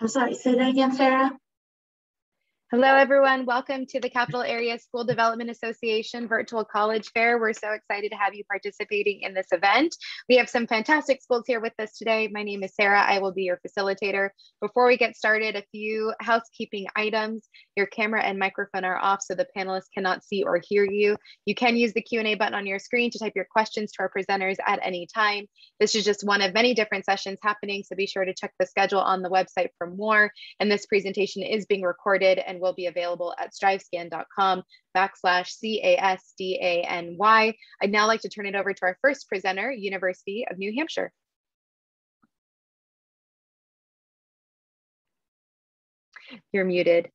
I'm sorry, say that again, Sarah. Hello, everyone. Welcome to the Capital Area School Development Association Virtual College Fair. We're so excited to have you participating in this event. We have some fantastic schools here with us today. My name is Sarah. I will be your facilitator. Before we get started, a few housekeeping items. Your camera and microphone are off so the panelists cannot see or hear you. You can use the Q&A button on your screen to type your questions to our presenters at any time. This is just one of many different sessions happening, so be sure to check the schedule on the website for more. And this presentation is being recorded and will be available at strivescan.com/CASDANY. I'd now like to turn it over to our first presenter, University of New Hampshire. You're muted.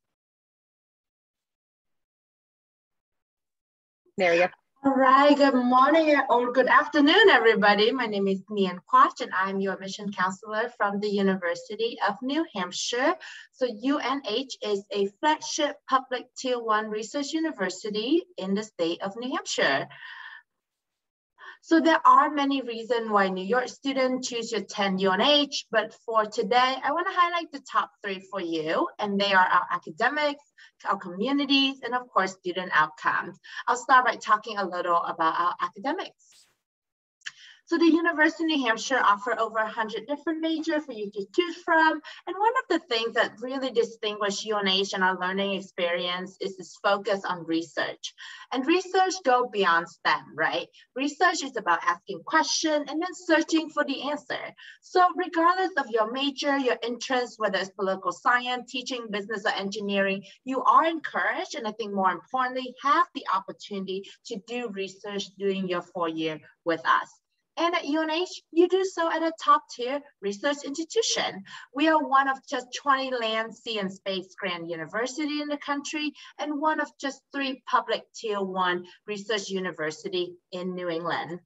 There we go. All right, good morning or good afternoon, everybody. My name is Nian Quach, and I'm your admission counselor from the University of New Hampshire. So UNH is a flagship public Tier 1 research university in the state of New Hampshire. So there are many reasons why New York students choose to attend UNH, but for today, I want to highlight the top 3 for you, and they are our academics, our communities, and of course, student outcomes. I'll start by talking a little about our academics. So the University of New Hampshire offers over 100 different majors for you to choose from. And one of the things that really distinguish UNH and our learning experience is this focus on research. And research goes beyond STEM, right? Research is about asking questions and then searching for the answer. So regardless of your major, your interest, whether it's political science, teaching, business, or engineering, you are encouraged, and I think more importantly, have the opportunity to do research during your 4-year with us. And at UNH, you do so at a top-tier research institution. We are one of just 20 land, sea, and space grant universities in the country, and one of just 3 public Tier 1 research universities in New England.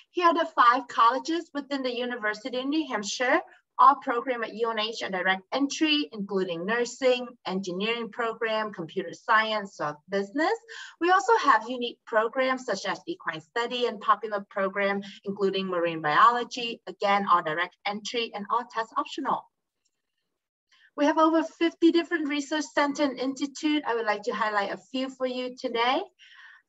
Here are the 5 colleges within the University of New Hampshire. All programs at UNH are direct entry, including nursing, engineering program, computer science, or business. We also have unique programs such as equine study and popular program, including marine biology. Again, all direct entry and all test optional. We have over 50 different research centers and institutes. I would like to highlight a few for you today.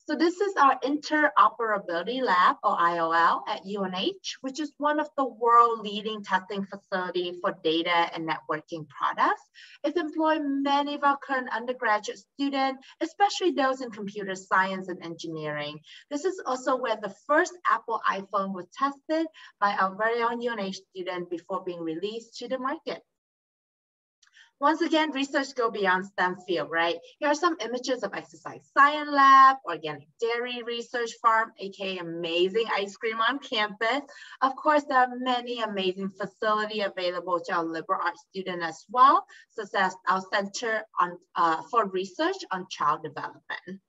So this is our Interoperability Lab, or IOL, at UNH, which is one of the world-leading testing facilities for data and networking products. It employs many of our current undergraduate students, especially those in computer science and engineering. This is also where the first Apple iPhone was tested by our very own UNH student before being released to the market. Once again, research go beyond STEM field, right? Here are some images of exercise science lab, organic dairy research farm, aka amazing ice cream on campus. Of course, there are many amazing facilities available to our liberal arts students as well, such as our Center for Research on Child Development.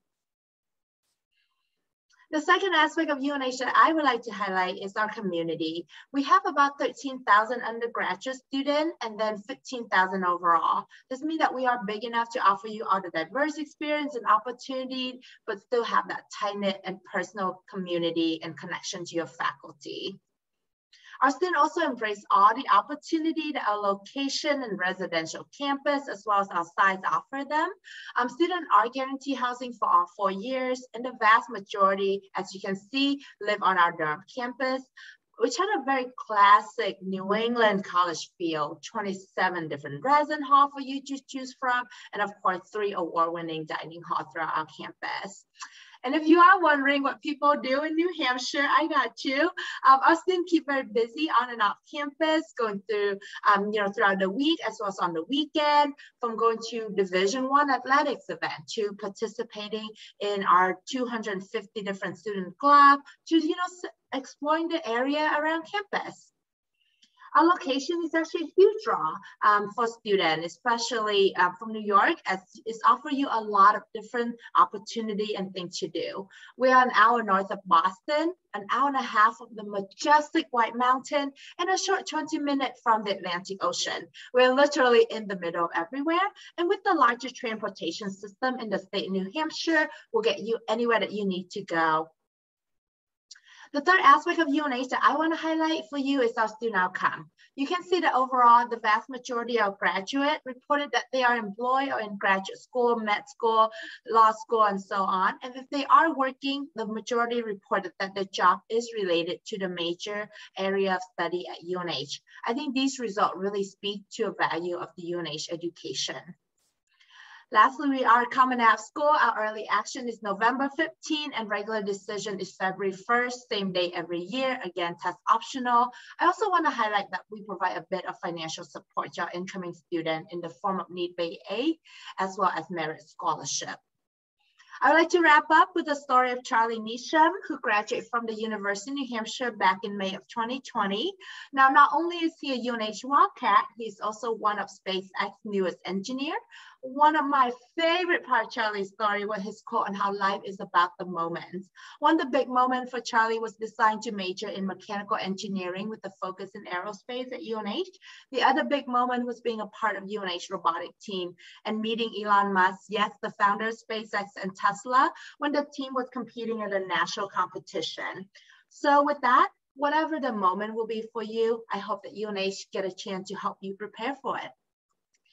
The second aspect of UNH that I would like to highlight is our community. We have about 13,000 undergraduate students and then 15,000 overall. This means that we are big enough to offer you all the diverse experience and opportunity, but still have that tight-knit and personal community and connection to your faculty. Our students also embrace all the opportunity that our location and residential campus, as well as our sites, offer them. Students are guaranteed housing for all 4 years, and the vast majority, as you can see, live on our Durham campus, which had a very classic New England college feel, 27 different resident halls for you to choose from, and of course, 3 award-winning dining halls throughout our campus. And if you are wondering what people do in New Hampshire, I got you. Our students keep very busy on and off campus, going through, throughout the week as well as on the weekend, from going to Division I athletics event to participating in our 250 different student club to, exploring the area around campus. Our location is actually a huge draw for students, especially from New York, as it offers you a lot of different opportunity and things to do. We are an hour north of Boston, an hour and a half of the majestic White Mountain, and a short 20 minutes from the Atlantic Ocean. We're literally in the middle of everywhere. And with the largest transportation system in the state of New Hampshire, we'll get you anywhere that you need to go. The third aspect of UNH that I want to highlight for you is our student outcome. You can see that overall, the vast majority of graduates reported that they are employed or in graduate school, med school, law school, and so on. And if they are working, the majority reported that the job is related to the major area of study at UNH. I think these results really speak to the value of the UNH education. Lastly, we are coming out of school. Our early action is November 15 and regular decision is February 1st, same day every year. Again, test optional. I also want to highlight that we provide a bit of financial support to our incoming student in the form of need-based aid, as well as merit scholarship. I would like to wrap up with the story of Charlie Neesham, who graduated from the University of New Hampshire back in May of 2020. Now, not only is he a UNH Wildcat, he's also one of SpaceX's newest engineer. One of my favorite part of Charlie's story was his quote on how life is about the moments. One of the big moments for Charlie was deciding to major in mechanical engineering with a focus in aerospace at UNH. The other big moment was being a part of UNH robotic team and meeting Elon Musk, yes, the founder of SpaceX and Tesla, when the team was competing in a national competition. So with that, whatever the moment will be for you, I hope that UNH get a chance to help you prepare for it.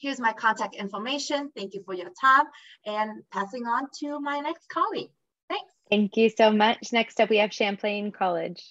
Here's my contact information. Thank you for your time, and passing on to my next colleague. Thanks. Thank you so much. Next up, we have Champlain College.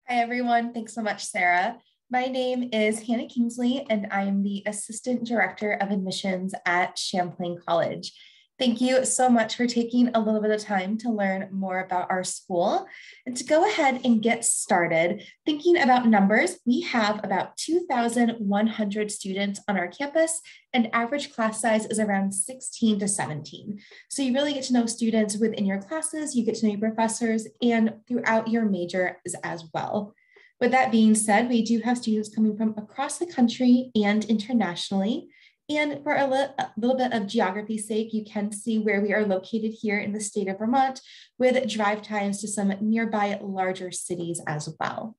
Hi, everyone. Thanks so much, Sarah. My name is Hannah Kingsley, and I'm the Assistant Director of Admissions at Champlain College. Thank you so much for taking a little bit of time to learn more about our school. And to go ahead and get started, thinking about numbers, we have about 2,100 students on our campus, and average class size is around 16 to 17. So you really get to know students within your classes, you get to know your professors, and throughout your major as well. With that being said, we do have students coming from across the country and internationally. And for a little bit of geography's sake, you can see where we are located here in the state of Vermont, with drive times to some nearby larger cities as well.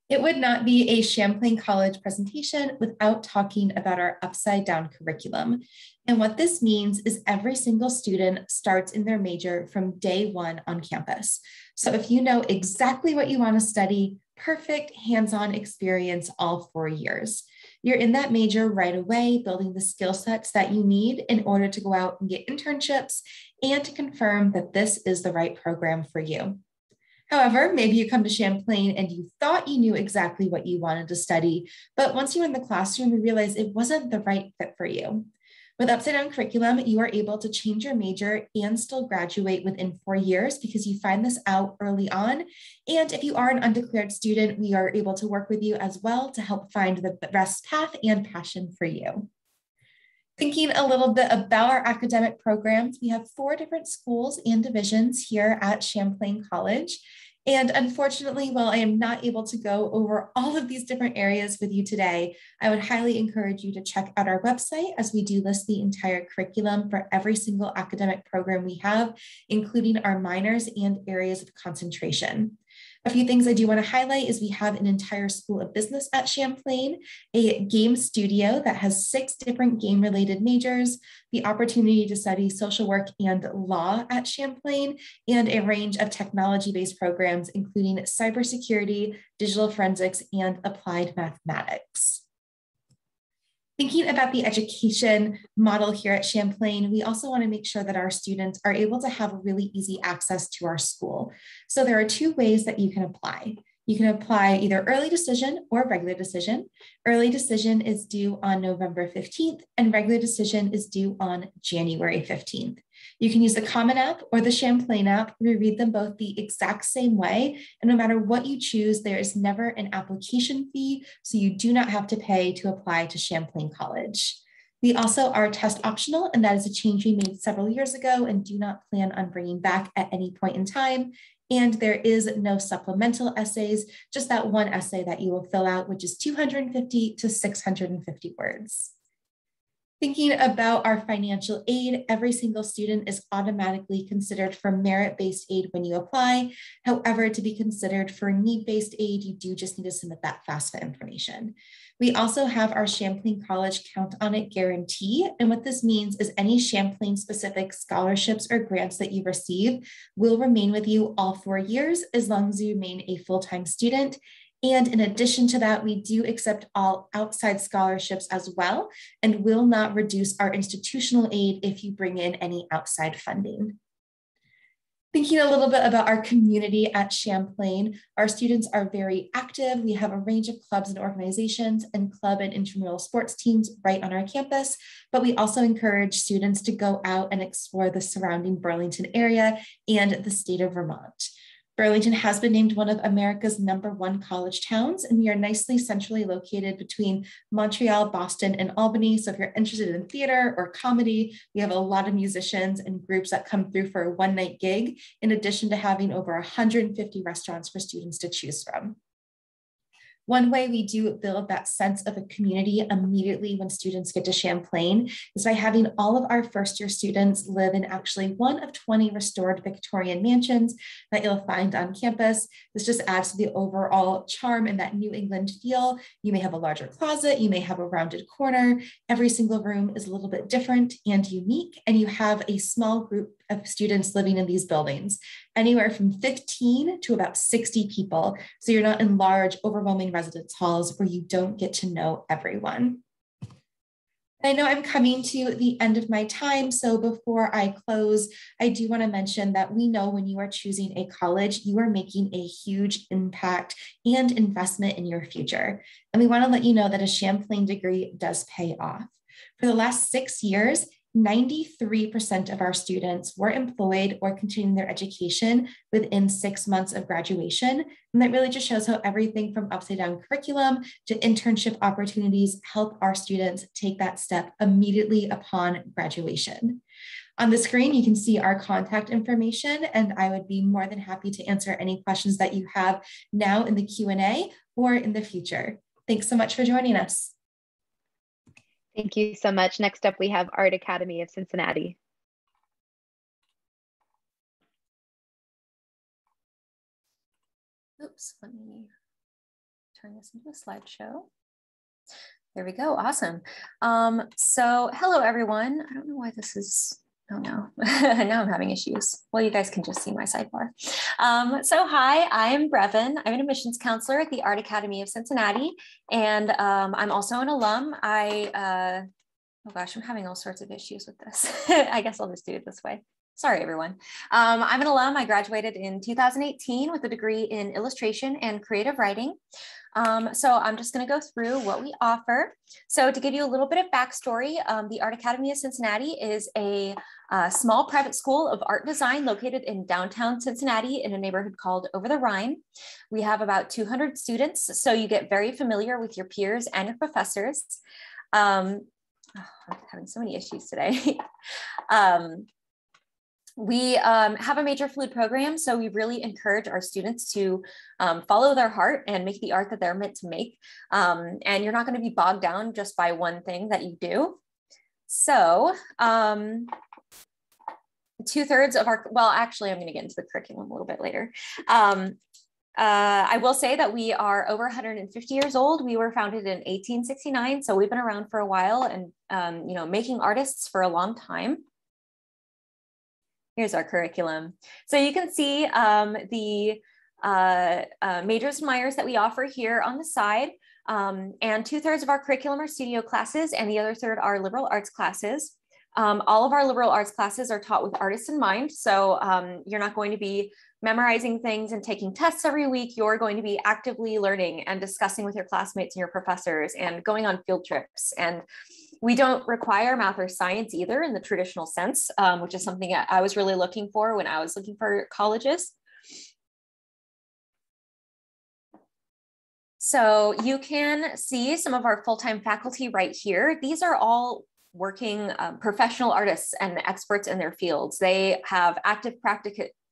It would not be a Champlain College presentation without talking about our upside down curriculum. And what this means is every single student starts in their major from day one on campus. So if you know exactly what you want to study, perfect hands-on experience all 4 years. You're in that major right away, building the skill sets that you need in order to go out and get internships and to confirm that this is the right program for you. However, maybe you come to Champlain and you thought you knew exactly what you wanted to study, but once you're in the classroom, you realize it wasn't the right fit for you. With Upside Down Curriculum, you are able to change your major and still graduate within 4 years because you find this out early on. And if you are an undeclared student, we are able to work with you as well to help find the best path and passion for you. Thinking a little bit about our academic programs, we have 4 different schools and divisions here at Champlain College. And unfortunately, while I am not able to go over all of these different areas with you today, I would highly encourage you to check out our website, as we do list the entire curriculum for every single academic program we have, including our minors and areas of concentration. A few things I do want to highlight is we have an entire School of Business at Champlain, a game studio that has 6 different game-related majors, the opportunity to study social work and law at Champlain, and a range of technology-based programs, including cybersecurity, digital forensics, and applied mathematics. Thinking about the education model here at Champlain, we also want to make sure that our students are able to have really easy access to our school. So there are 2 ways that you can apply. You can apply either early decision or regular decision. Early decision is due on November 15th, and regular decision is due on January 15th. You can use the Common App or the Champlain app. We read them both the exact same way. And no matter what you choose, there is never an application fee, so you do not have to pay to apply to Champlain College. We also are test optional, and that is a change we made several years ago and do not plan on bringing back at any point in time. And there is no supplemental essays, just that one essay that you will fill out, which is 250 to 650 words. Thinking about our financial aid, every single student is automatically considered for merit-based aid when you apply. However, to be considered for need-based aid, you do just need to submit that FAFSA information. We also have our Champlain College Count on It guarantee. And what this means is any Champlain specific scholarships or grants that you receive will remain with you all 4 years as long as you remain a full-time student. And in addition to that, we do accept all outside scholarships as well and will not reduce our institutional aid if you bring in any outside funding. Thinking a little bit about our community at Champlain, our students are very active. We have a range of clubs and organizations and club and intramural sports teams right on our campus, but we also encourage students to go out and explore the surrounding Burlington area and the state of Vermont. Burlington has been named one of America's #1 college towns, and we are nicely centrally located between Montreal, Boston, and Albany. So if you're interested in theater or comedy, we have a lot of musicians and groups that come through for a one-night gig, in addition to having over 150 restaurants for students to choose from. One way we do build that sense of a community immediately when students get to Champlain is by having all of our first-year students live in actually one of 20 restored Victorian mansions that you'll find on campus. This just adds to the overall charm and that New England feel. You may have a larger closet, you may have a rounded corner. Every single room is a little bit different and unique, and you have a small group of students living in these buildings, anywhere from 15 to about 60 people. So you're not in large, overwhelming residence halls where you don't get to know everyone. I know I'm coming to the end of my time, so before I close, I do want to mention that we know when you are choosing a college, you are making a huge impact and investment in your future. And we want to let you know that a Champlain degree does pay off. For the last 6 years, 93% of our students were employed or continuing their education within 6 months of graduation. And that really just shows how everything from upside down curriculum to internship opportunities help our students take that step immediately upon graduation. On the screen, you can see our contact information, and I would be more than happy to answer any questions that you have now in the Q&A or in the future. Thanks so much for joining us. Thank you so much. Next up, we have Art Academy of Cincinnati. Oops, let me turn this into a slideshow. There we go, awesome. So hello everyone. I don't know why this is, oh no, now I'm having issues. Well, you guys can just see my sidebar. So hi, I'm Brevin. I'm an admissions counselor at the Art Academy of Cincinnati, and I'm also an alum. Oh gosh, I'm having all sorts of issues with this. I guess I'll just do it this way. Sorry, everyone. I'm an alum. I graduated in 2018 with a degree in illustration and creative writing. So I'm just going to go through what we offer. So to give you a little bit of backstory, the Art Academy of Cincinnati is a small private school of art design located in downtown Cincinnati in a neighborhood called Over the Rhine. We have about 200 students, so you get very familiar with your peers and your professors. I'm having so many issues today. We have a major fluid program, so we really encourage our students to follow their heart and make the art that they're meant to make. And you're not going to be bogged down just by one thing that you do. So 2/3 of our, well, actually, I'm going to get into the curriculum a little bit later. I will say that we are over 150 years old. We were founded in 1869, so we've been around for a while and, you know, making artists for a long time. Here's our curriculum. So you can see the majors and minors that we offer here on the side. And 2/3 of our curriculum are studio classes, and the other third are liberal arts classes. All of our liberal arts classes are taught with artists in mind. So you're not going to be memorizing things and taking tests every week. You're going to be actively learning and discussing with your classmates and your professors and going on field trips. And we don't require math or science either in the traditional sense, which is something I was really looking for when I was looking for colleges. So you can see some of our full-time faculty right here. These are all working professional artists and experts in their fields. They have active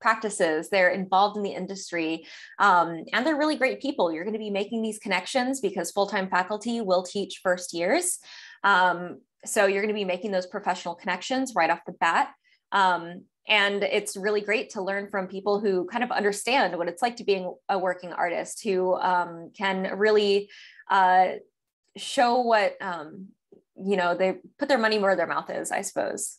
practices, they're involved in the industry, and they're really great people. You're going to be making these connections because full-time faculty will teach first years. So you're going to be making those professional connections right off the bat. And it's really great to learn from people who kind of understand what it's like to be a working artist, who can really show what, you know, they put their money where their mouth is, I suppose.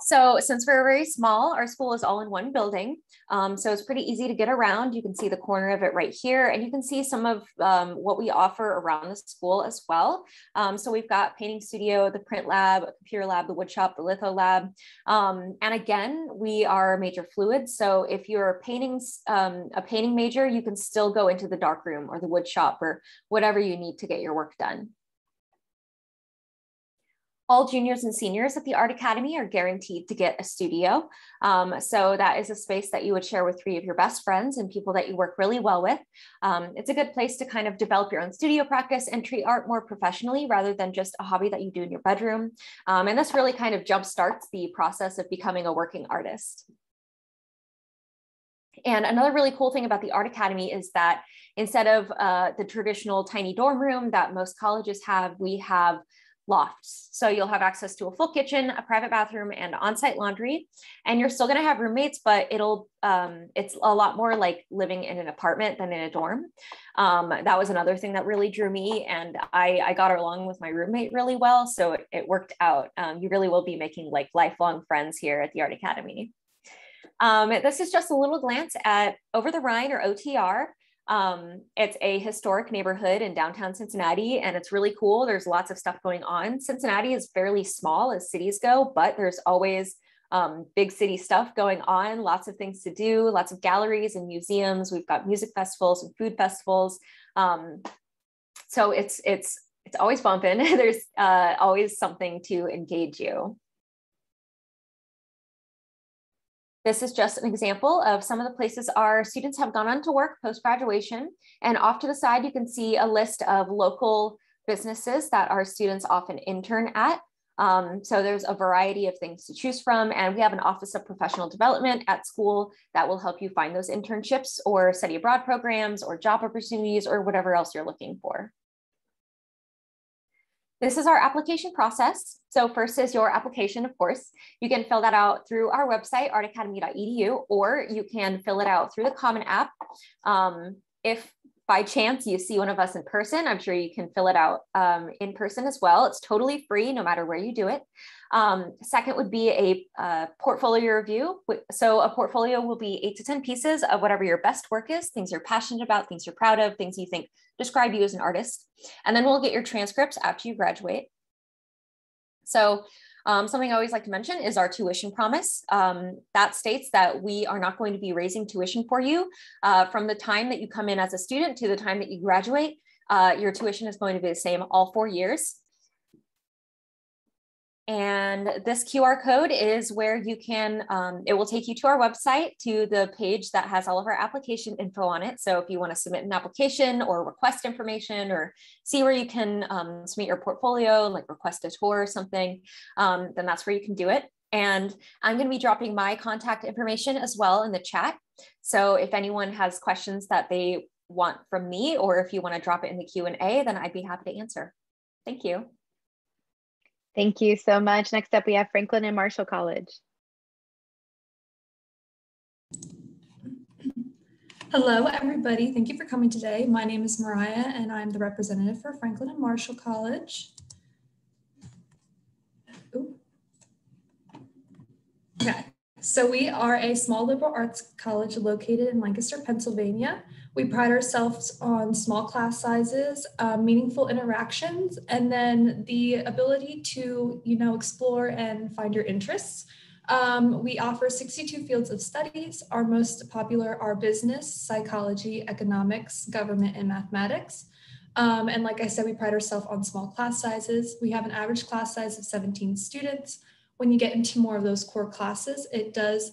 So since we're very small, our school is all in one building. So it's pretty easy to get around. You can see the corner of it right here, and you can see some of what we offer around the school as well. So we've got painting studio, the print lab, computer lab, the wood shop, the litho lab. And again, we are major fluid. So if you're a painting major, you can still go into the dark room or the wood shop or whatever you need to get your work done. All juniors and seniors at the Art Academy are guaranteed to get a studio. So that is a space that you would share with 3 of your best friends and people that you work really well with. It's a good place to kind of develop your own studio practice and treat art more professionally rather than just a hobby that you do in your bedroom. And this really kind of jumpstarts the process of becoming a working artist. And another really cool thing about the Art Academy is that instead of the traditional tiny dorm room that most colleges have, we have lofts. So you'll have access to a full kitchen, a private bathroom, and on-site laundry. And you're still going to have roommates, but it's a lot more like living in an apartment than in a dorm. That was another thing that really drew me, and I got along with my roommate really well. So it worked out. You really will be making like lifelong friends here at the Art Academy. This is just a little glance at Over the Rhine, or OTR. It's a historic neighborhood in downtown Cincinnati, and it's really cool. There's lots of stuff going on. Cincinnati is fairly small as cities go, but there's always big city stuff going on, lots of things to do, lots of galleries and museums. We've got music festivals and food festivals. So it's always bumping. There's always something to engage you. This is just an example of some of the places our students have gone on to work post-graduation. And off to the side, you can see a list of local businesses that our students often intern at. So there's a variety of things to choose from. And we have an Office of Professional Development at school that will help you find those internships or study abroad programs or job opportunities or whatever else you're looking for. This is our application process. So first is your application, of course. You can fill that out through our website, artacademy.edu, or you can fill it out through the Common App. If by chance you see one of us in person, I'm sure you can fill it out in person as well. It's totally free no matter where you do it. Second would be a portfolio review. So a portfolio will be 8 to 10 pieces of whatever your best work is, things you're passionate about, things you're proud of, things you think describe you as an artist. And then we'll get your transcripts after you graduate. So something I always like to mention is our tuition promise. That states that we are not going to be raising tuition for you from the time that you come in as a student to the time that you graduate. Your tuition is going to be the same all 4 years. And this QR code is where you can, it will take you to our website, to the page that has all of our application info on it. So if you want to submit an application or request information or see where you can submit your portfolio, like request a tour or something, then that's where you can do it. And I'm going to be dropping my contact information as well in the chat. So if anyone has questions that they want from me, or if you want to drop it in the Q&A, then I'd be happy to answer. Thank you. Thank you so much. Next up, we have Franklin and Marshall College. Hello, everybody. Thank you for coming today. My name is Mariah, and I'm the representative for Franklin and Marshall College. Ooh. Okay, so we are a small liberal arts college located in Lancaster, Pennsylvania. We pride ourselves on small class sizes, meaningful interactions, and then the ability to, explore and find your interests. We offer 62 fields of studies. Our most popular are business, psychology, economics, government, and mathematics. And like I said, we pride ourselves on small class sizes. We have an average class size of 17 students. When you get into more of those core classes, it does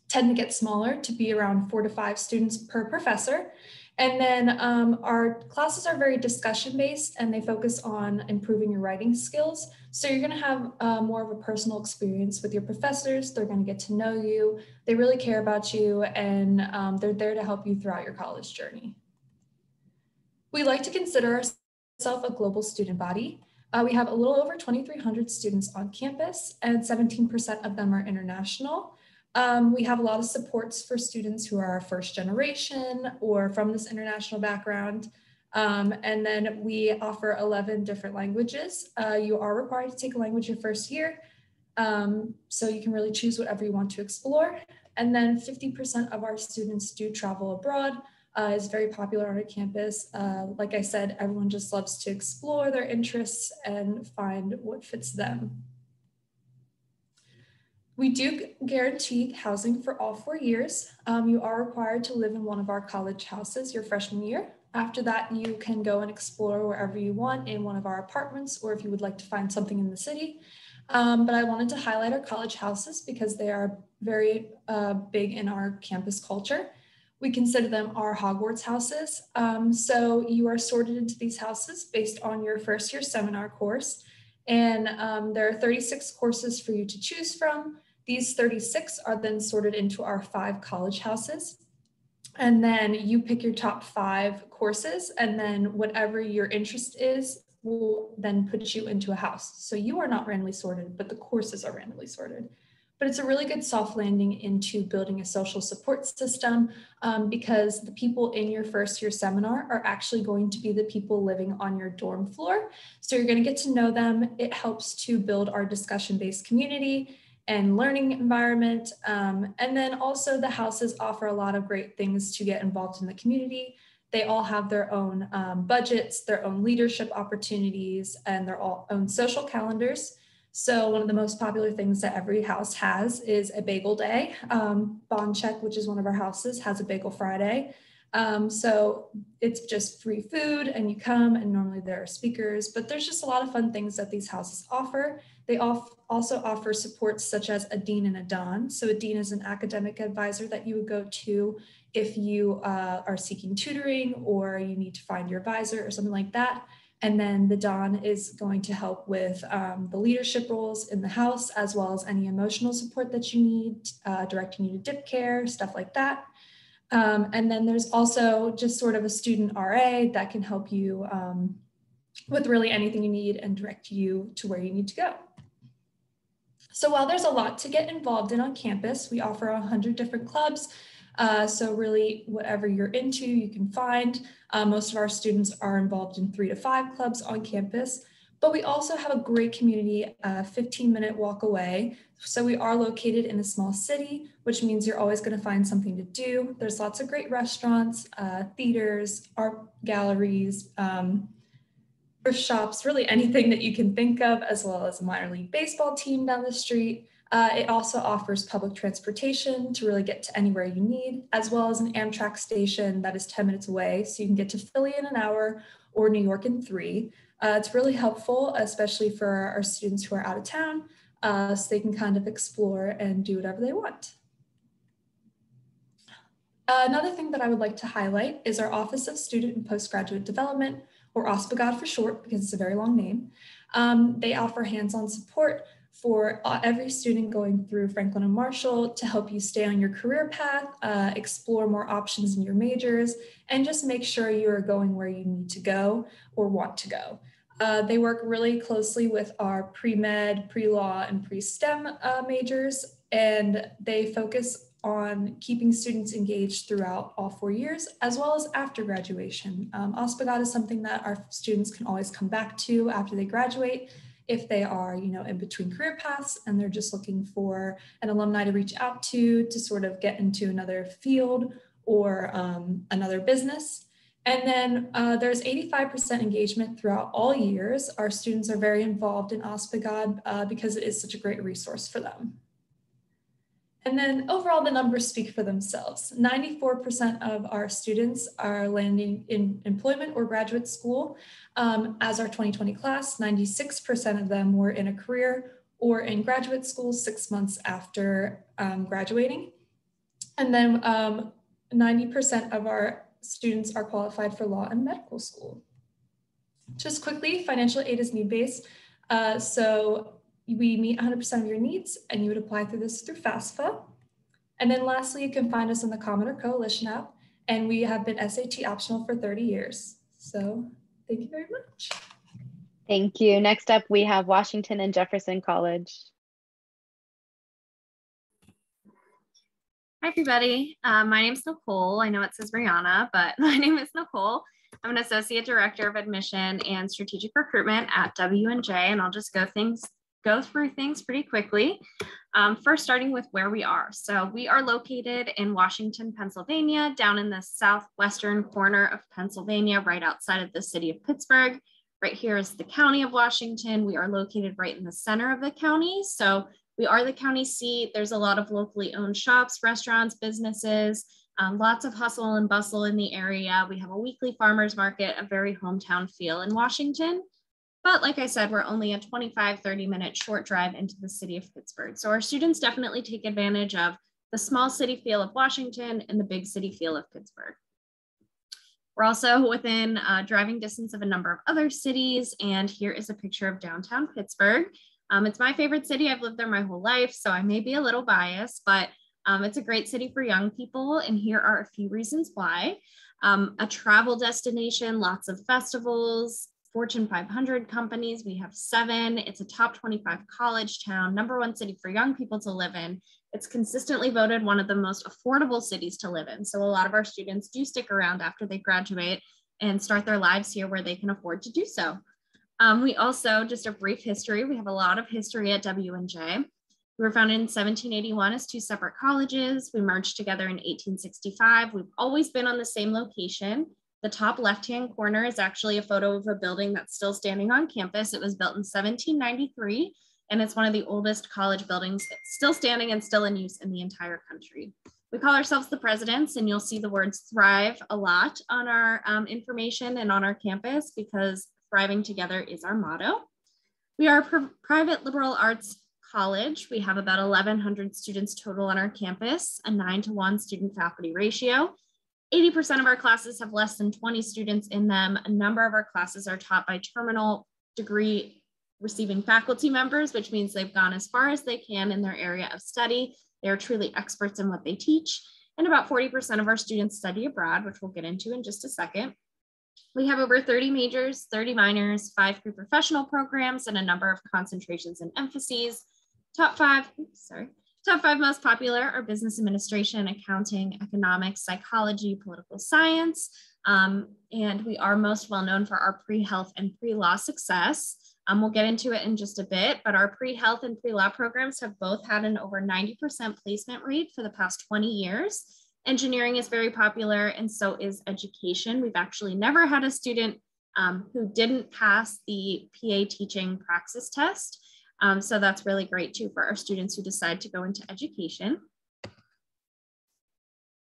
tend to get smaller, to be around 4 to 5 students per professor. And then our classes are very discussion based, and they focus on improving your writing skills. So you're going to have more of a personal experience with your professors. They're going to get to know you. They really care about you, and they're there to help you throughout your college journey. We like to consider ourselves a global student body. We have a little over 2,300 students on campus, and 17% of them are international. We have a lot of supports for students who are first generation or from this international background. And then we offer 11 different languages. You are required to take a language your first year. So you can really choose whatever you want to explore. And then 50% of our students do travel abroad. Is very popular on our campus. Like I said, everyone just loves to explore their interests and find what fits them. We do guarantee housing for all 4 years. You are required to live in one of our college houses your freshman year. After that, you can go and explore wherever you want in one of our apartments, or if you would like to find something in the city. But I wanted to highlight our college houses because they are very big in our campus culture. We consider them our Hogwarts houses. So you are sorted into these houses based on your first year seminar course. And there are 36 courses for you to choose from. These 36 are then sorted into our 5 college houses. And then you pick your top 5 courses, and then whatever your interest is will then put you into a house. So you are not randomly sorted, but the courses are randomly sorted. But it's a really good soft landing into building a social support system because the people in your first year seminar are actually going to be the people living on your dorm floor. So you're going to get to know them. It helps to build our discussion-based community and learning environment. And then also the houses offer a lot of great things to get involved in the community. They all have their own budgets, their own leadership opportunities, and their own social calendars. So one of the most popular things that every house has is a bagel day. Bond Check, which is one of our houses, has a bagel Friday. So it's just free food and you come, and normally there are speakers, but there's just a lot of fun things that these houses offer. They also offer supports such as a dean and a don. So a dean is an academic advisor that you would go to if you are seeking tutoring or you need to find your advisor or something like that. And then the Don is going to help with the leadership roles in the house, as well as any emotional support that you need, directing you to dip care, stuff like that. And then there's also just sort of a student RA that can help you with really anything you need and direct you to where you need to go. So while there's a lot to get involved in on campus, we offer 100 different clubs. So really whatever you're into, you can find. Most of our students are involved in 3 to 5 clubs on campus, but we also have a great community, a 15-minute walk away. So we are located in a small city, which means you're always going to find something to do. There's lots of great restaurants, theaters, art galleries, thrift shops, really anything that you can think of, as well as a minor league baseball team down the street. It also offers public transportation to really get to anywhere you need, as well as an Amtrak station that is 10 minutes away. So you can get to Philly in an hour or New York in 3. It's really helpful, especially for our students who are out of town, so they can kind of explore and do whatever they want. Another thing that I would like to highlight is our Office of Student and Postgraduate Development, or OSPGOD for short, because it's a very long name. They offer hands-on support for every student going through Franklin and Marshall to help you stay on your career path, explore more options in your majors, and just make sure you are going where you need to go or want to go. They work really closely with our pre-med, pre-law, and pre-STEM majors, and they focus on keeping students engaged throughout all 4 years, as well as after graduation. OSPGOD is something that our students can always come back to after they graduate if they are, in between career paths and they're just looking for an alumni to reach out to sort of get into another field or another business. And then there's 85% engagement throughout all years. Our students are very involved in OSPGOD because it is such a great resource for them. And then overall, the numbers speak for themselves. 94% of our students are landing in employment or graduate school. As our 2020 class, 96% of them were in a career or in graduate school 6 months after graduating. And then 90% of our students are qualified for law and medical school. Just quickly, financial aid is need-based. So we meet 100% of your needs, and you would apply through FAFSA. And then lastly, you can find us on the Commodore Coalition app, and we have been SAT optional for 30 years. So thank you very much. Thank you. Next up, we have Washington and Jefferson College. Hi, everybody. My name is Nicole. I know it says Brianna, but my name is Nicole. I'm an Associate Director of Admission and Strategic Recruitment at W&J, and I'll just go go through things pretty quickly. First, starting with where we are. So we are located in Washington, Pennsylvania, down in the southwestern corner of Pennsylvania, right outside of the city of Pittsburgh. Right here is the county of Washington. We are located right in the center of the county. So we are the county seat. There's a lot of locally owned shops, restaurants, businesses, lots of hustle and bustle in the area. We have a weekly farmers market, a very hometown feel in Washington. But like I said, we're only a 25-30 minute short drive into the city of Pittsburgh. So our students definitely take advantage of the small city feel of Washington and the big city feel of Pittsburgh. We're also within driving distance of a number of other cities. And here is a picture of downtown Pittsburgh. It's my favorite city. I've lived there my whole life, so I may be a little biased, but it's a great city for young people. And here are a few reasons why. A travel destination, lots of festivals, Fortune 500 companies, we have 7. It's a top 25 college town, #1 city for young people to live in. It's consistently voted one of the most affordable cities to live in. So a lot of our students do stick around after they graduate and start their lives here where they can afford to do so. We also, just a brief history, we have a lot of history at W&J. We were founded in 1781 as 2 separate colleges. We merged together in 1865. We've always been on the same location. The top left-hand corner is actually a photo of a building that's still standing on campus. It was built in 1793, and it's one of the oldest college buildings still standing and still in use in the entire country. We call ourselves the Presidents, and you'll see the words thrive a lot on our information and on our campus because thriving together is our motto. We are a private liberal arts college. We have about 1,100 students total on our campus, a 9-to-1 student faculty ratio. 80% of our classes have less than 20 students in them. A number of our classes are taught by terminal degree receiving faculty members, which means they've gone as far as they can in their area of study. They're truly experts in what they teach. And about 40% of our students study abroad, which we'll get into in just a second. We have over 30 majors, 30 minors, 5 pre-professional programs, and a number of concentrations and emphases. Top 5 most popular are business administration, accounting, economics, psychology, political science, and we are most well known for our pre-health and pre-law success. We'll get into it in just a bit, but our pre-health and pre-law programs have both had an over 90% placement rate for the past 20 years. Engineering is very popular, and so is education. We've actually never had a student who didn't pass the PA teaching praxis test. So that's really great too for our students who decide to go into education.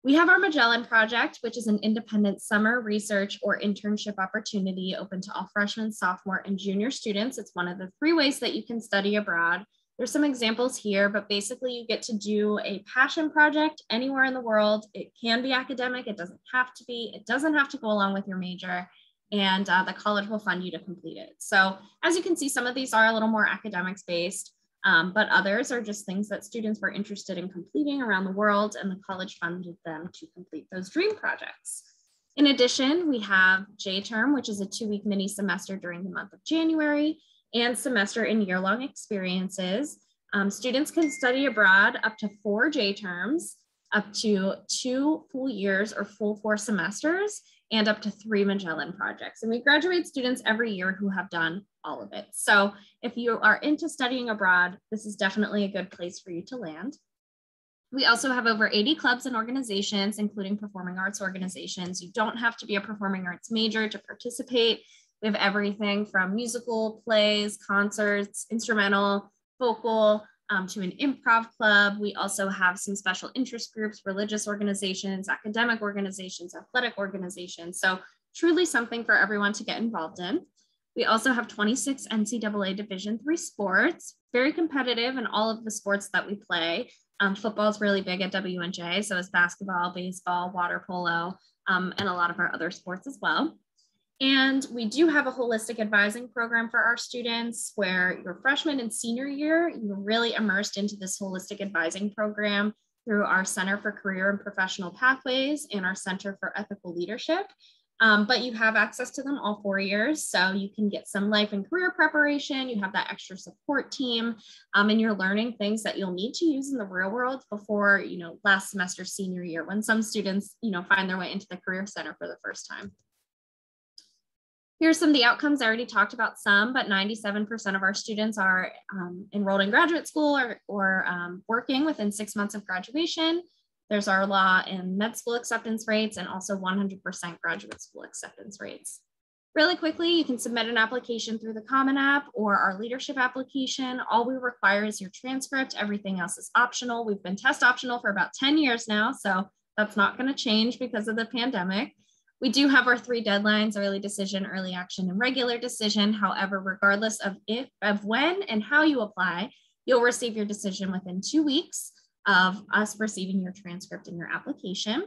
We have our Magellan Project, which is an independent summer research or internship opportunity open to all freshmen, sophomore, and junior students. It's one of the 3 ways that you can study abroad. There's some examples here, but basically you get to do a passion project anywhere in the world. It can be academic, it doesn't have to be, it doesn't have to go along with your major, and the college will fund you to complete it. So as you can see, some of these are a little more academics based, but others are just things that students were interested in completing around the world, and the college funded them to complete those dream projects. In addition, we have J-term, which is a 2-week mini semester during the month of January, and semester and year-long experiences. Students can study abroad up to 4 J-terms, up to 2 full years or full 4 semesters, and up to 3 Magellan projects. And we graduate students every year who have done all of it. So if you are into studying abroad, this is definitely a good place for you to land. We also have over 80 clubs and organizations, including performing arts organizations. You don't have to be a performing arts major to participate. We have everything from musical, plays, concerts, instrumental, vocal, to an improv club. We also have some special interest groups, religious organizations, academic organizations, athletic organizations. So truly something for everyone to get involved in. We also have 26 NCAA Division III sports, very competitive in all of the sports that we play. Football is really big at W&J, so is basketball, baseball, water polo, and a lot of our other sports as well. And we do have a holistic advising program for our students where your freshman and senior year, you're really immersed into this holistic advising program through our Center for Career and Professional Pathways and our Center for Ethical Leadership. But you have access to them all 4 years. So you can get some life and career preparation, you have that extra support team, and you're learning things that you'll need to use in the real world before, last semester, senior year, when some students, find their way into the Career Center for the first time. Here's some of the outcomes. I already talked about some, but 97% of our students are enrolled in graduate school or working within 6 months of graduation. There's our law and med school acceptance rates and also 100% graduate school acceptance rates. Really quickly, you can submit an application through the Common App or our leadership application. All we require is your transcript. Everything else is optional. We've been test optional for about 10 years now, so that's not going to change because of the pandemic. We do have our 3 deadlines: early decision, early action, and regular decision. However, regardless of when and how you apply, you'll receive your decision within 2 weeks of us receiving your transcript and your application.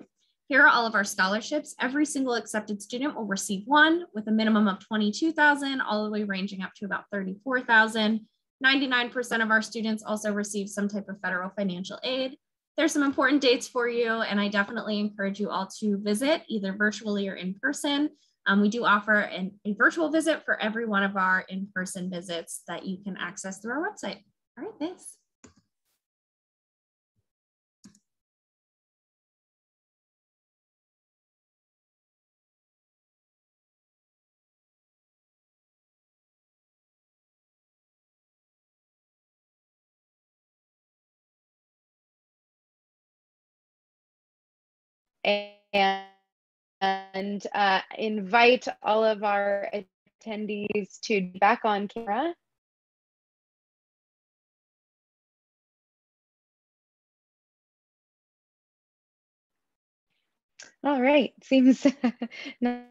Here are all of our scholarships. Every single accepted student will receive one with a minimum of $22,000, all the way ranging up to about $34,000. 99% of our students also receive some type of federal financial aid. There's some important dates for you, and I definitely encourage you all to visit either virtually or in person. We do offer a virtual visit for every one of our in-person visits that you can access through our website. All right, thanks. And invite all of our attendees to be back on camera. All right, seems not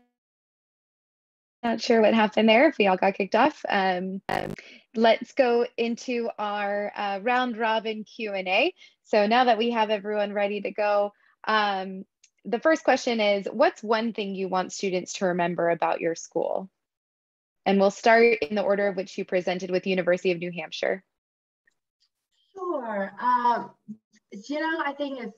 sure what happened there, if we all got kicked off. Let's go into our round robin Q&A. So now that we have everyone ready to go, the first question is, what's one thing you want students to remember about your school? And we'll start in the order of which you presented with University of New Hampshire. Sure. I think it's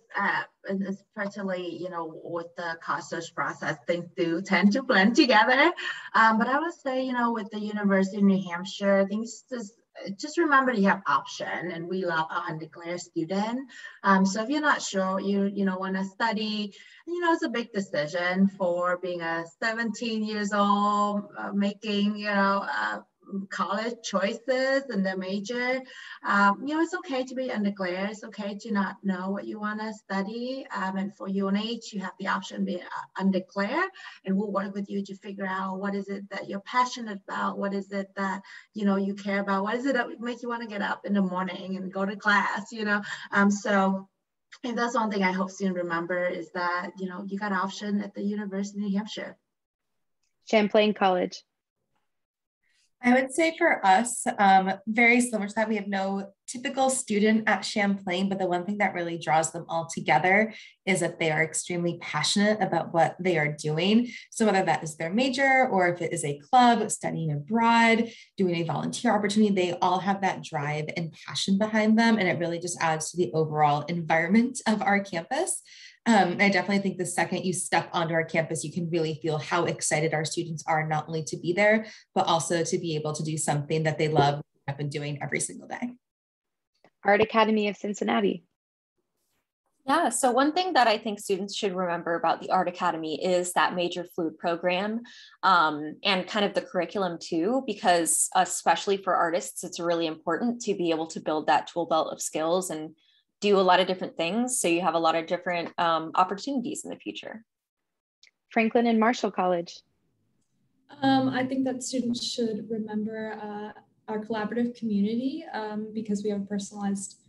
especially, with the cost search process, things do tend to blend together. But I would say, with the University of New Hampshire, things just remember you have option, and we love our undeclared student. So if you're not sure, you want to study, it's a big decision for being a 17 years old, making, college choices and the major. It's okay to be undeclared. It's okay to not know what you want to study. And for UNH, you have the option to be undeclared, and we'll work with you to figure out what is it that you're passionate about, what is it that you care about, what is it that makes you want to get up in the morning and go to class. So if that's one thing I hope students remember, is that you got an option at the University of New Hampshire. Champlain College. I would say for us, very similar to that. We have no typical student at Champlain, but the one thing that really draws them all together is that they are extremely passionate about what they are doing. So whether that is their major, or if it is a club, studying abroad, doing a volunteer opportunity, they all have that drive and passion behind them. And it really just adds to the overall environment of our campus. I definitely think the second you step onto our campus, you can really feel how excited our students are, not only to be there, but also to be able to do something that they love and have been doing every single day. Art Academy of Cincinnati. Yeah, so one thing that I think students should remember about the Art Academy is that major fluid program and kind of the curriculum too, because especially for artists, it's really important to be able to build that tool belt of skills and do a lot of different things. So you have a lot of different opportunities in the future. Franklin and Marshall College. I think that students should remember our collaborative community because we have a personalized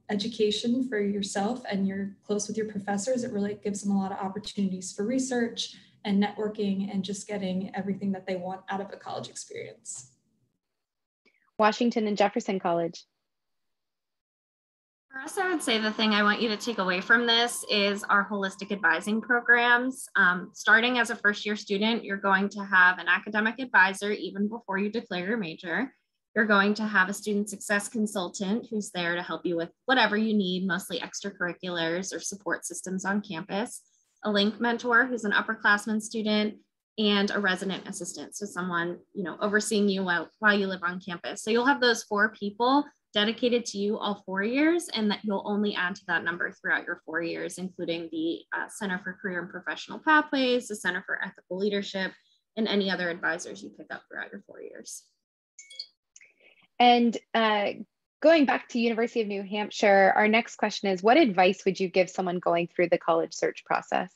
education for yourself, and you're close with your professors. It really gives them a lot of opportunities for research and networking and just getting everything that they want out of a college experience. Washington and Jefferson College. For us, I would say the thing I want you to take away from this is our holistic advising programs. Starting as a first-year student, you're going to have an academic advisor even before you declare your major. You're going to have a student success consultant who's there to help you with whatever you need, mostly extracurriculars or support systems on campus, a link mentor who's an upperclassman student, and a resident assistant, so someone overseeing you while you live on campus. So you'll have those 4 people dedicated to you all 4 years, and that you'll only add to that number throughout your 4 years, including the Center for Career and Professional Pathways, the Center for Ethical Leadership, and any other advisors you pick up throughout your 4 years. And going back to University of New Hampshire, our next question is, what advice would you give someone going through the college search process?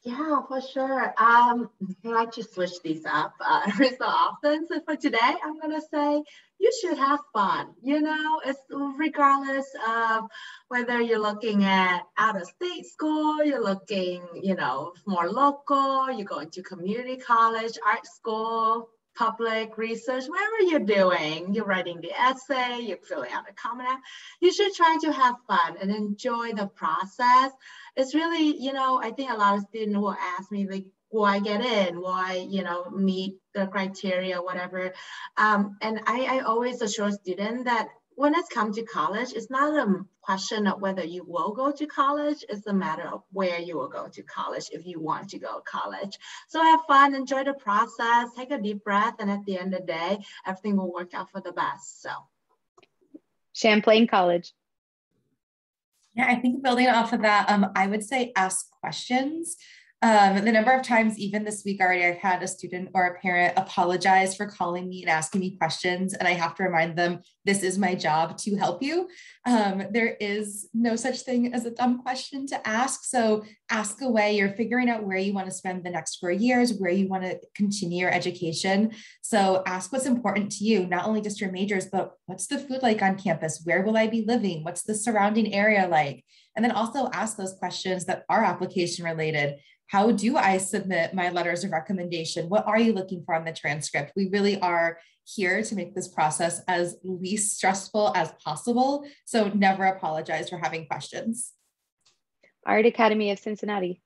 Yeah, for sure. I like to switch these up every so often. So for today, I'm going to say you should have fun. You know, it's regardless of whether you're looking at out-of-state school, you're looking, you know, more local, you're going to community college, art school, public research, whatever you're doing, you're writing the essay, you're filling out the comment app, you should try to have fun and enjoy the process. It's really, you know, I think a lot of students will ask me, like, will I get in? Will I, you know, meet the criteria, whatever. And I always assure students that when it's come to college, it's not a question of whether you will go to college, it's a matter of where you will go to college if you want to go to college. So have fun, enjoy the process, take a deep breath, and at the end of the day, everything will work out for the best. So. Champlain College. Yeah, I think building off of that, I would say ask questions. The number of times, even this week already, I've had a student or a parent apologize for calling me and asking me questions, and I have to remind them, this is my job to help you. There is no such thing as a dumb question to ask. So ask away. You're figuring out where you want to spend the next 4 years, where you want to continue your education. So ask what's important to you, not only just your majors, but what's the food like on campus? Where will I be living? What's the surrounding area like? And then also ask those questions that are application related. How do I submit my letters of recommendation? What are you looking for on the transcript? We really are here to make this process as least stressful as possible. So never apologize for having questions. Art Academy of Cincinnati.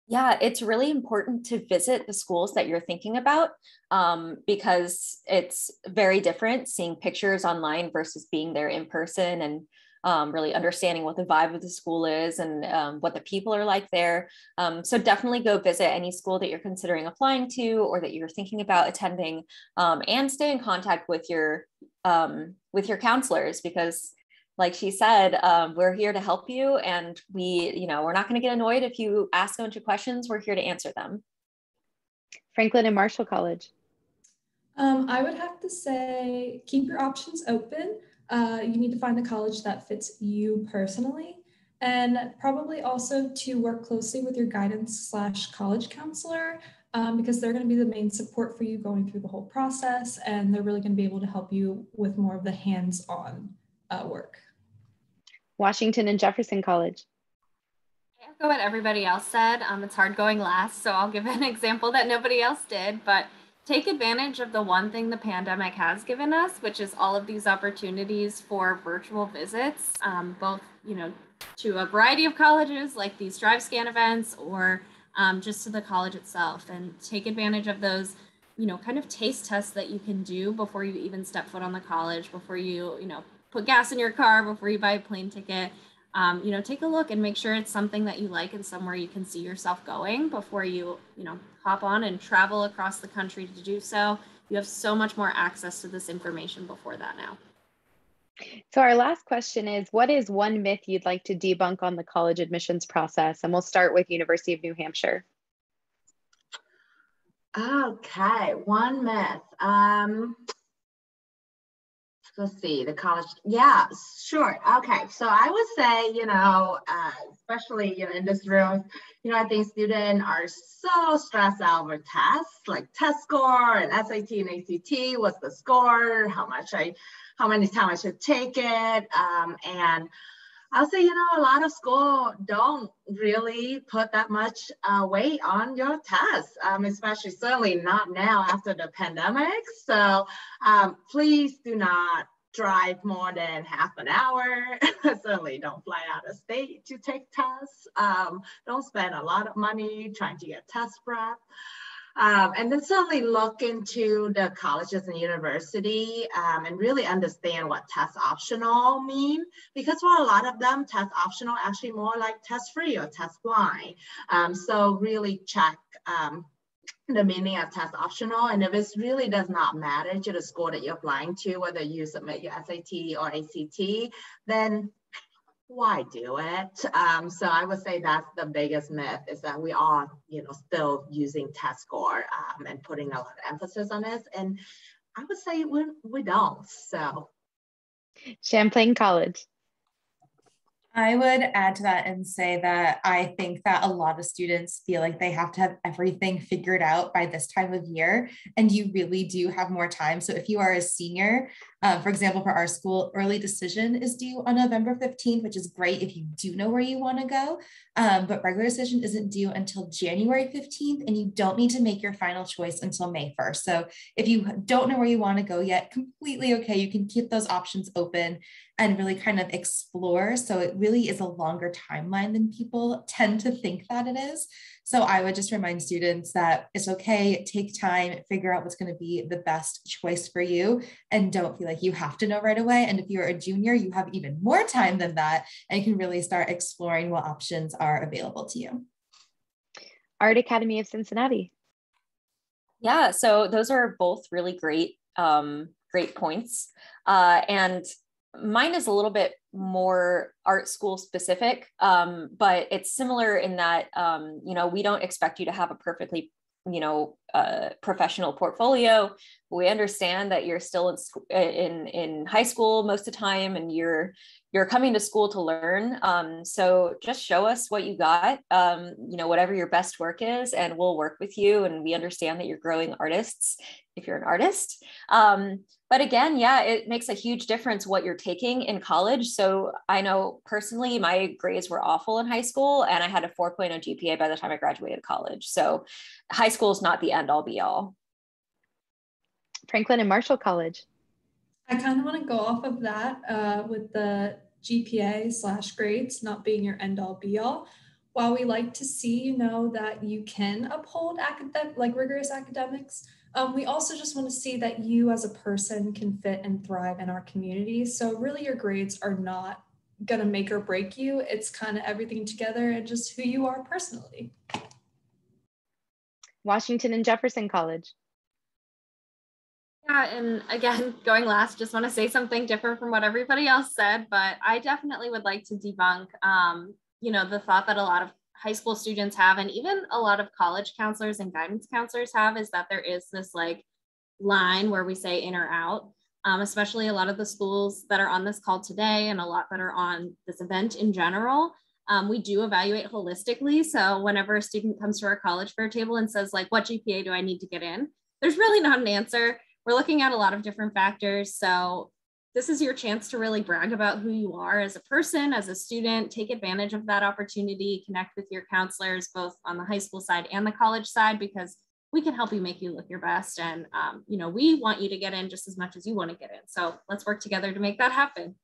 Yeah, it's really important to visit the schools that you're thinking about because it's very different seeing pictures online versus being there in person and really understanding what the vibe of the school is and what the people are like there. So definitely go visit any school that you're considering applying to or that you're thinking about attending, and stay in contact with your counselors because, like she said, we're here to help you, and we're not going to get annoyed if you ask a bunch of questions. We're here to answer them. Franklin and Marshall College. I would have to say keep your options open. You need to find the college that fits you personally, and probably also to work closely with your guidance/college counselor because they're going to be the main support for you going through the whole process, and they're really going to be able to help you with more of the hands-on work. Washington and Jefferson College. I echo what everybody else said. It's hard going last, so I'll give an example that nobody else did, but take advantage of the one thing the pandemic has given us, which is all of these opportunities for virtual visits, both, to a variety of colleges like these drive scan events or just to the college itself, and take advantage of those, kind of taste tests that you can do before you even step foot on the college, before you, put gas in your car, before you buy a plane ticket. Take a look and make sure it's something that you like and somewhere you can see yourself going before you, hop on and travel across the country to do so. You have so much more access to this information before that now. So our last question is, what is one myth you'd like to debunk on the college admissions process? And we'll start with University of New Hampshire. Okay, one myth. Let's see, the college. Yeah, sure. Okay, so I would say, especially in this room, I think students are so stressed out over tests, like test score and SAT and ACT. What's the score? How many times I should take it? And I'll say, a lot of schools don't really put that much weight on your tests, especially certainly not now after the pandemic. So please do not drive more than half an hour. Certainly don't fly out of state to take tests. Don't spend a lot of money trying to get test prep. And then certainly look into the colleges and university and really understand what test optional mean, because for a lot of them, test optional actually more like test free or test blind. So really check the meaning of test optional, and if it really does not matter to the school that you're applying to, whether you submit your SAT or ACT, then why do it? So I would say that's the biggest myth, is that we are, still using test score and putting a lot of emphasis on this. And I would say we don't. So Champlain College. I would add to that and say that I think that a lot of students feel like they have to have everything figured out by this time of year, and you really do have more time. So if you are a senior, for example, for our school, early decision is due on November 15th, which is great if you do know where you want to go, but regular decision isn't due until January 15th, and you don't need to make your final choice until May 1st. So if you don't know where you want to go yet, completely okay. You can keep those options open and really kind of explore. So it really is a longer timeline than people tend to think that it is. So I would just remind students that it's okay, take time, figure out what's going to be the best choice for you, and don't feel like you have to know right away. And if you're a junior, you have even more time than that, and you can really start exploring what options are available to you. Art Academy of Cincinnati. Yeah, so those are both really great, great points. And mine is a little bit more art school specific, but it's similar in that, we don't expect you to have a perfectly, professional portfolio. We understand that you're still in high school most of the time, and you're coming to school to learn. So just show us what you got, whatever your best work is, and we'll work with you. And we understand that you're growing artists if you're an artist. But again, yeah, it makes a huge difference what you're taking in college. So I know personally, my grades were awful in high school, and I had a 4.0 GPA by the time I graduated college. So high school is not the end all be all. Franklin and Marshall College. I kind of want to go off of that with the GPA/grades not being your end all be all. While we like to see, that you can uphold rigorous academics, we also just want to see that you as a person can fit and thrive in our community. So really your grades are not going to make or break you. It's kind of everything together and just who you are personally. Washington and Jefferson College. Yeah, and again, going last, just want to say something different from what everybody else said, but I definitely would like to debunk, the thought that a lot of high school students have, and even a lot of college counselors and guidance counselors have, is that there is this line where we say in or out, especially a lot of the schools that are on this call today and a lot that are on this event in general. We do evaluate holistically. So whenever a student comes to our college fair table and says what GPA do I need to get in? There's really not an answer. We're looking at a lot of different factors. So this is your chance to really brag about who you are as a person, as a student. Take advantage of that opportunity, connect with your counselors, both on the high school side and the college side, because we can help you make you look your best. And, we want you to get in just as much as you want to get in. So let's work together to make that happen.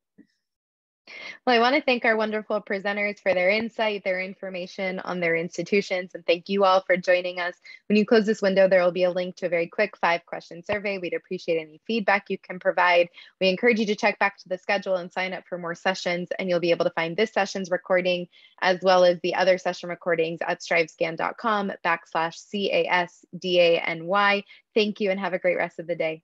Well, I want to thank our wonderful presenters for their insight, their information on their institutions, and thank you all for joining us. When you close this window, there will be a link to a very quick 5-question survey. We'd appreciate any feedback you can provide. We encourage you to check back to the schedule and sign up for more sessions, and you'll be able to find this session's recording as well as the other session recordings at strivescan.com/CASDANY. Thank you and have a great rest of the day.